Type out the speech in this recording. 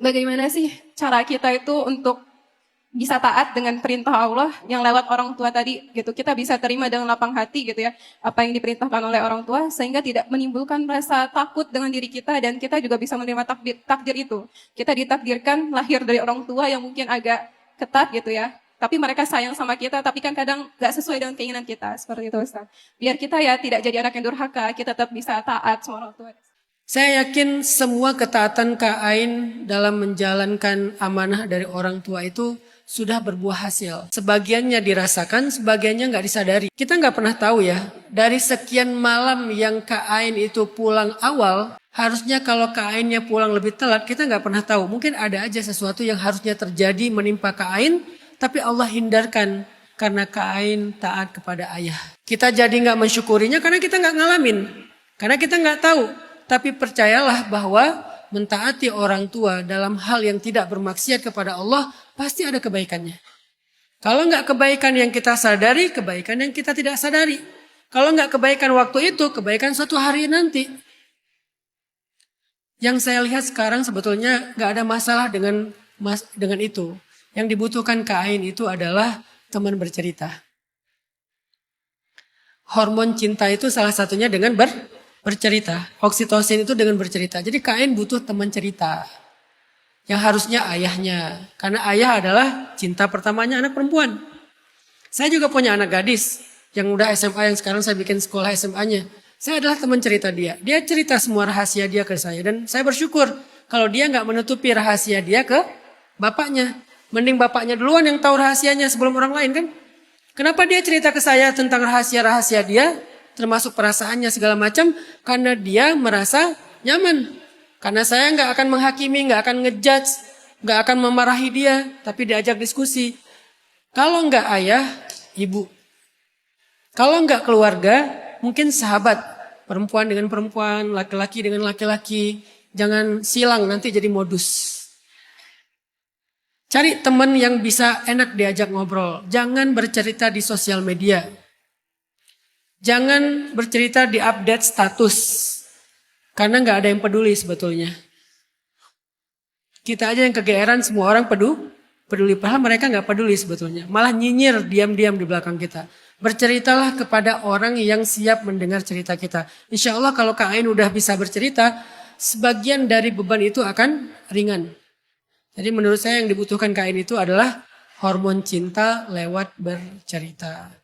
Bagaimana sih cara kita itu untuk bisa taat dengan perintah Allah yang lewat orang tua tadi gitu. Kita bisa terima dengan lapang hati gitu ya apa yang diperintahkan oleh orang tua sehingga tidak menimbulkan rasa takut dengan diri kita dan kita juga bisa menerima takdir itu. Kita ditakdirkan lahir dari orang tua yang mungkin agak ketat gitu ya. Tapi mereka sayang sama kita, tapi kan kadang gak sesuai dengan keinginan kita. Seperti itu Ustaz. Biar kita ya tidak jadi anak yang durhaka, kita tetap bisa taat sama orang tua. Saya yakin semua ketaatan Kak Ain dalam menjalankan amanah dari orang tua itu sudah berbuah hasil. Sebagiannya dirasakan, sebagiannya nggak disadari. Kita nggak pernah tahu ya, dari sekian malam yang Kak Ain itu pulang awal, harusnya kalau Kak Ainnya pulang lebih telat, kita nggak pernah tahu. Mungkin ada aja sesuatu yang harusnya terjadi menimpa Kak Ain, tapi Allah hindarkan karena Kak Ain taat kepada ayah. Kita jadi nggak mensyukurinya karena kita nggak ngalamin, karena kita nggak tahu. Tapi percayalah bahwa mentaati orang tua dalam hal yang tidak bermaksiat kepada Allah pasti ada kebaikannya. Kalau nggak kebaikan yang kita sadari, kebaikan yang kita tidak sadari. Kalau nggak kebaikan waktu itu, kebaikan suatu hari nanti. Yang saya lihat sekarang sebetulnya nggak ada masalah dengan itu. Yang dibutuhkan Kak Ain itu adalah teman bercerita. Hormon cinta itu salah satunya dengan bercerita. Oksitosin itu dengan bercerita. Jadi Kak Ain butuh teman cerita. Yang harusnya ayahnya. Karena ayah adalah cinta pertamanya anak perempuan. Saya juga punya anak gadis. Yang udah SMA, yang sekarang saya bikin sekolah SMA-nya. Saya adalah teman cerita dia. Dia cerita semua rahasia dia ke saya. Dan saya bersyukur kalau dia gak menutupi rahasia dia ke bapaknya. Mending bapaknya duluan yang tahu rahasianya sebelum orang lain kan. Kenapa dia cerita ke saya tentang rahasia-rahasia dia? Termasuk perasaannya segala macam, karena dia merasa nyaman. Karena saya nggak akan menghakimi, nggak akan ngejudge, nggak akan memarahi dia, tapi diajak diskusi. Kalau nggak ayah, ibu. Kalau nggak keluarga, mungkin sahabat. Perempuan dengan perempuan, laki-laki dengan laki-laki. Jangan silang, nanti jadi modus. Cari teman yang bisa enak diajak ngobrol. Jangan bercerita di sosial media. Jangan bercerita di update status. Karena gak ada yang peduli sebetulnya. Kita aja yang kegeeran, semua orang peduli. Padahal mereka gak peduli sebetulnya. Malah nyinyir diam-diam di belakang kita. Berceritalah kepada orang yang siap mendengar cerita kita. Insya Allah kalau Kak Ain udah bisa bercerita, sebagian dari beban itu akan ringan. Jadi menurut saya yang dibutuhkan Kak Ain itu adalah hormon cinta lewat bercerita.